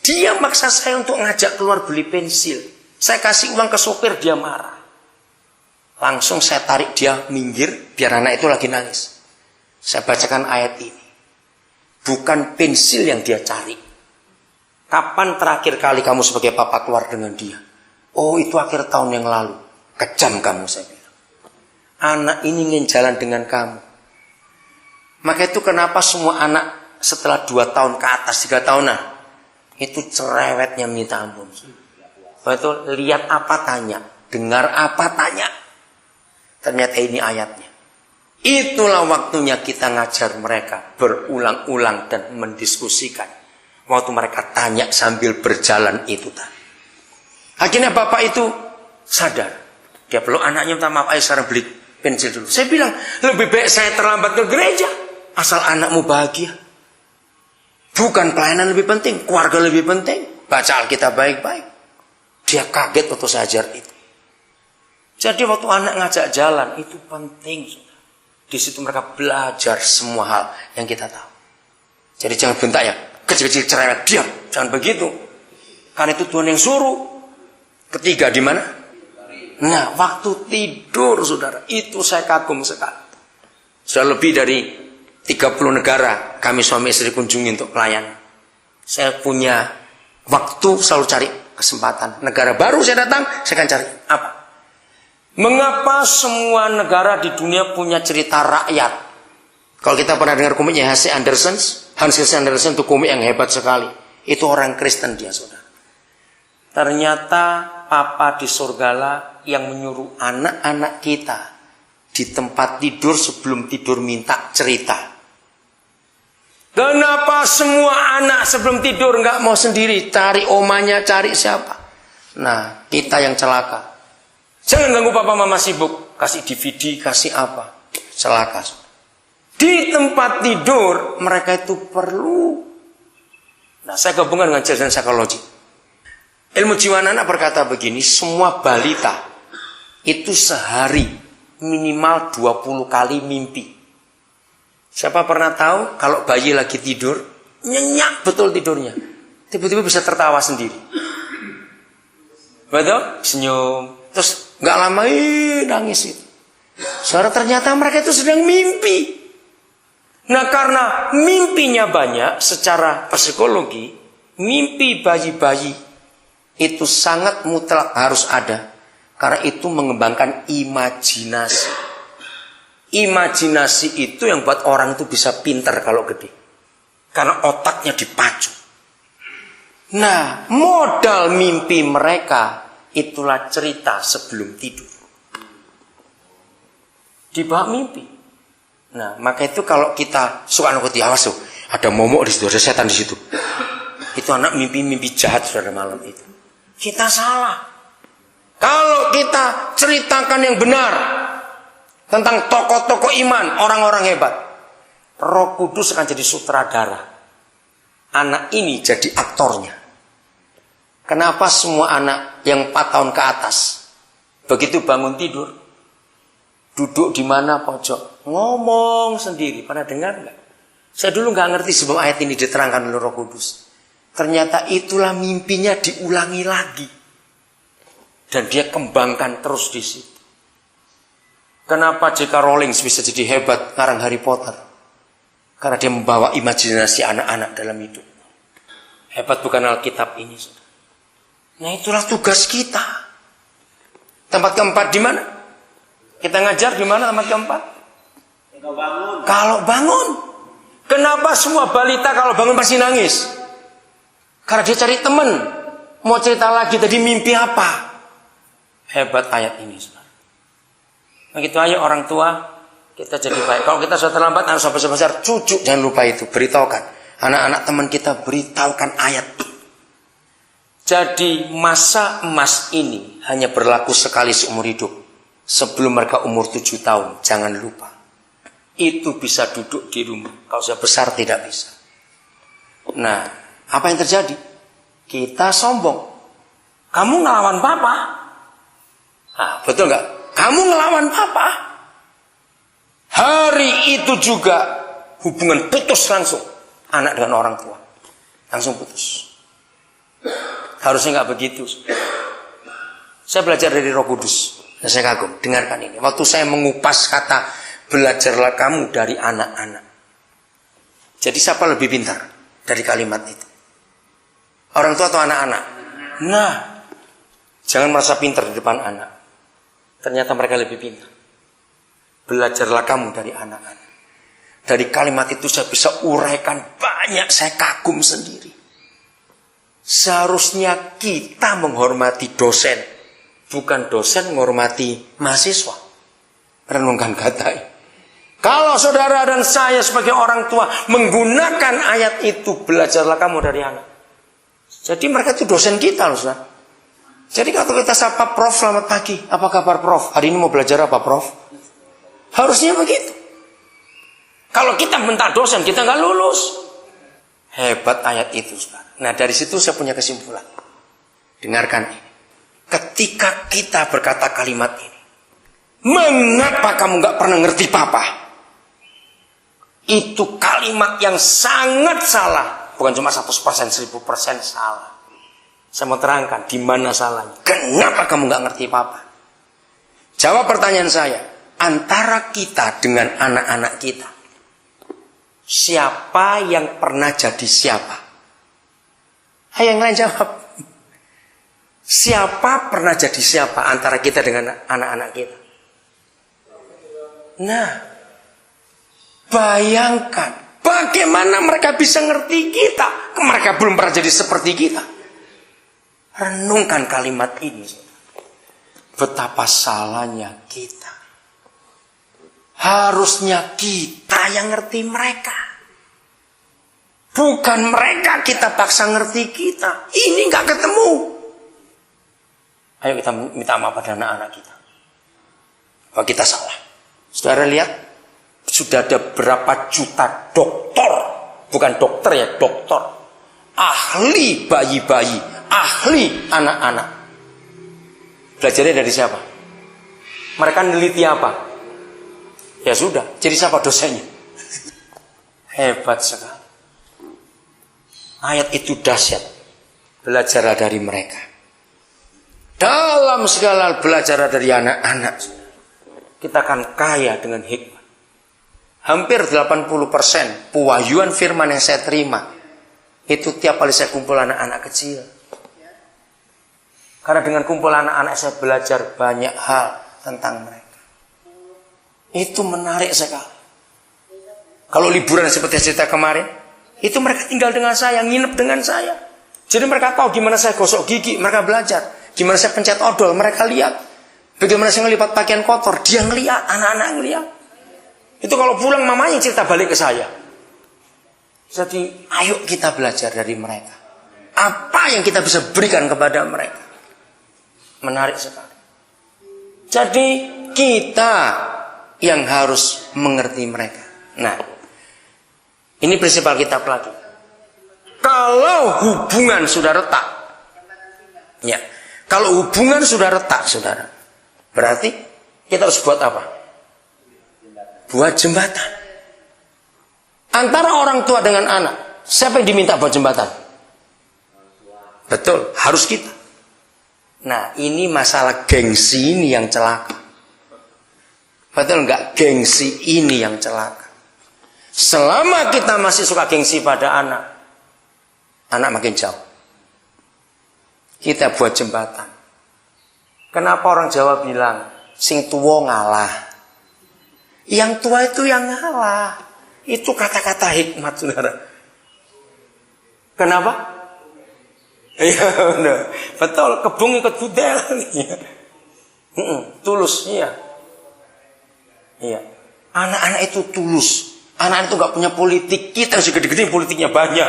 Dia maksa saya untuk ngajak keluar beli pensil. Saya kasih uang ke sopir, dia marah. Langsung saya tarik dia minggir, biar anak itu lagi nangis. Saya bacakan ayat ini. Bukan pensil yang dia cari. Kapan terakhir kali kamu sebagai papa keluar dengan dia? Oh, itu akhir tahun yang lalu. Kejam kamu, saya bilang. Anak ini ingin jalan dengan kamu. Maka itu kenapa semua anak setelah 2 tahun ke atas, 3 tahunan, itu cerewetnya minta ampun. Betul, lihat apa tanya, dengar apa tanya. Ternyata ini ayatnya. Itulah waktunya kita ngajar mereka berulang-ulang dan mendiskusikan. Waktu mereka tanya sambil berjalan itu tadi. Akhirnya bapak itu sadar. Dia peluk anaknya, minta maaf, ayo sekarang beli pensil dulu. Saya bilang, lebih baik saya terlambat ke gereja. Asal anakmu bahagia. Bukan pelayanan lebih penting, keluarga lebih penting. Baca Alkitab baik-baik. Dia kaget waktu saya ajar itu. Jadi waktu anak ngajak jalan, itu penting. Di situ mereka belajar semua hal yang kita tahu. Jadi jangan bentak ya, kecil-kecil cerewet, diam. Jangan begitu. Karena itu Tuhan yang suruh. Ketiga di mana? Nah, waktu tidur, saudara, itu saya kagum sekali. Sudah lebih dari 30 negara kami suami istri kunjungi untuk pelayanan. Saya punya waktu selalu cari kesempatan. Negara baru saya datang, saya akan cari apa? Mengapa semua negara di dunia punya cerita rakyat? Kalau kita pernah dengar komiknya Hans Christian Andersen itu komik yang hebat sekali. Itu orang Kristen dia, saudara. Ternyata Papa di surgalah yang menyuruh anak-anak kita di tempat tidur sebelum tidur minta cerita. Kenapa semua anak sebelum tidur nggak mau sendiri? Cari omanya, cari siapa? Nah, kita yang celaka. Jangan ganggu papa mama sibuk. Kasih DVD, kasih apa. Celaka. Di tempat tidur, mereka itu perlu. Nah, saya gabungkan dengan jalan psikologi. Ilmu jiwa anak berkata begini, semua balita itu sehari minimal 20 kali mimpi. Siapa pernah tahu kalau bayi lagi tidur, nyenyak betul tidurnya. Tiba-tiba bisa tertawa sendiri. Betul? Senyum. Terus nggak lama nangis itu. Saudara, ternyata mereka itu sedang mimpi. Nah, karena mimpinya banyak secara psikologi, mimpi bayi-bayi itu sangat mutlak harus ada. Karena itu mengembangkan imajinasi. Imajinasi itu yang buat orang itu bisa pintar kalau gede. Karena otaknya dipacu. Nah, modal mimpi mereka itulah cerita sebelum tidur. Di bawah mimpi. Nah, maka itu kalau kita suka nukuti, awas tuh, ada momok di situ, ada setan di situ. Itu anak mimpi-mimpi jahat saudara malam itu. Kita salah. Kalau kita ceritakan yang benar tentang tokoh-tokoh iman, orang-orang hebat, Roh Kudus akan jadi sutradara. Anak ini jadi aktornya. Kenapa semua anak yang 4 tahun ke atas begitu bangun tidur, duduk di mana pojok, ngomong sendiri? Pernah dengar nggak? Saya dulu nggak ngerti sebelum ayat ini diterangkan oleh Roh Kudus. Ternyata itulah mimpinya diulangi lagi. Dan dia kembangkan terus di situ. Kenapa J.K. Rowling bisa jadi hebat ngarang Harry Potter? Karena dia membawa imajinasi anak-anak dalam hidup. Hebat bukan Alkitab ini. Nah, itulah tugas kita. Tempat keempat di mana? Kita ngajar di mana tempat keempat? Kalau bangun. Kenapa semua balita kalau bangun pasti nangis? Karena dia cari teman. Mau cerita lagi tadi mimpi apa? Hebat ayat ini. Begitu ayo orang tua kita jadi baik. Kalau kita sudah terlambat, anak besar cucu jangan lupa itu, beritahukan. Anak-anak teman kita beritahukan ayat ini. Jadi masa emas ini hanya berlaku sekali seumur hidup. Sebelum mereka umur 7 tahun, jangan lupa. Itu bisa duduk di rumah. Kalau sudah besar tidak bisa. Nah, apa yang terjadi? Kita sombong. Kamu ngelawan papa. Nah, betul nggak? Kamu ngelawan papa. Hari itu juga hubungan putus langsung. Anak dengan orang tua. Langsung putus. Harusnya nggak begitu. Saya belajar dari Roh Kudus. Saya kagum. Dengarkan ini. Waktu saya mengupas kata belajarlah kamu dari anak-anak. Jadi siapa lebih pintar dari kalimat itu? Orang tua atau anak-anak? Nah, jangan merasa pintar di depan anak. Ternyata mereka lebih pintar. Belajarlah kamu dari anak-anak. Dari kalimat itu saya bisa uraikan banyak. Saya kagum sendiri. Seharusnya kita menghormati dosen, bukan dosen menghormati mahasiswa. Renungkan kata ini. Kalau saudara dan saya sebagai orang tua menggunakan ayat itu, belajarlah kamu dari anak. Jadi mereka itu dosen kita loh, saudara. Jadi kalau kita sapa Prof, selamat pagi, apa kabar Prof? Hari ini mau belajar apa Prof? Harusnya begitu. Kalau kita bentak dosen, kita nggak lulus. Hebat ayat itu, saudara. Nah dari situ saya punya kesimpulan. Dengarkan ini. Ketika kita berkata kalimat ini, mengapa kamu gak pernah ngerti papa? Itu kalimat yang sangat salah. Bukan cuma 100%, 1000% salah. Saya mau terangkan di mana salahnya. Kenapa kamu gak ngerti papa? Jawab pertanyaan saya. Antara kita dengan anak-anak kita, siapa yang pernah jadi siapa? Ayo yang lain jawab. Siapa pernah jadi siapa antara kita dengan anak-anak kita? Nah, bayangkan bagaimana mereka bisa ngerti kita. Mereka belum pernah jadi seperti kita. Renungkan kalimat ini. Betapa salahnya kita. Harusnya kita yang ngerti mereka. Bukan mereka kita paksa ngerti kita. Ini gak ketemu. Ayo kita minta maaf pada anak-anak kita. Bahwa kita salah. Saudara lihat. Sudah ada berapa juta dokter. Bukan dokter ya, dokter. Ahli bayi-bayi. Ahli anak-anak. Belajarnya dari siapa? Mereka neliti apa? Ya sudah. Jadi siapa dosennya? Hebat sekali. Ayat itu dahsyat. Belajarlah dari mereka. Dalam segala belajarlah dari anak-anak. Kita akan kaya dengan hikmah. Hampir 80% pewahyuan firman yang saya terima, itu tiap kali saya kumpul anak-anak kecil. Karena dengan kumpul anak-anak saya belajar banyak hal tentang mereka. Itu menarik sekali. Kalau liburan seperti cerita kemarin, itu mereka tinggal dengan saya, nginep dengan saya. Jadi mereka tahu gimana saya gosok gigi, mereka belajar. Gimana saya pencet odol, mereka lihat. Bagaimana saya ngelipat pakaian kotor, dia ngelihat, anak-anak ngelihat. Itu kalau pulang mamanya cerita balik ke saya. Jadi ayo kita belajar dari mereka. Apa yang kita bisa berikan kepada mereka. Menarik sekali. Jadi kita yang harus mengerti mereka. Nah, ini prinsip Alkitab lagi. Kalau hubungan sudah retak, ya, kalau hubungan sudah retak, saudara, berarti kita harus buat apa? Buat jembatan. Antara orang tua dengan anak, siapa yang diminta buat jembatan? Betul, harus kita. Nah, ini masalah gengsi ini yang celaka. Betul enggak? Gengsi ini yang celaka. Selama kita masih suka gengsi pada anak, anak makin jauh. Kita buat jembatan. Kenapa orang Jawa bilang sing tuwa ngalah? Yang tua itu yang ngalah. Itu kata-kata hikmat, saudara. Kenapa? Iya, betul. Kebung ikut budel. Tulus, iya. Iya. Anak-anak itu tulus. Anak-anak itu gak punya politik. Kita sih gede-gede politiknya banyak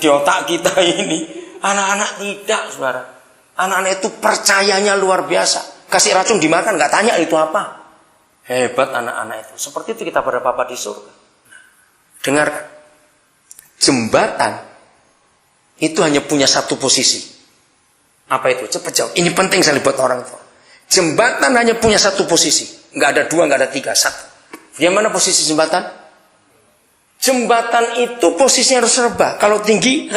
di otak kita ini. Anak-anak tidak, saudara. Anak-anak itu percayanya luar biasa. Kasih racun dimakan, gak tanya itu apa. Hebat anak-anak itu. Seperti itu kita pada Bapa di surga. Dengarkan. Jembatan itu hanya punya satu posisi. Apa itu? Cepat jawab. Ini penting sekali buat orang tua. Jembatan hanya punya satu posisi. Nggak ada dua, nggak ada tiga, satu. Yang mana posisi jembatan? Jembatan itu posisinya harus serba. Kalau tinggi,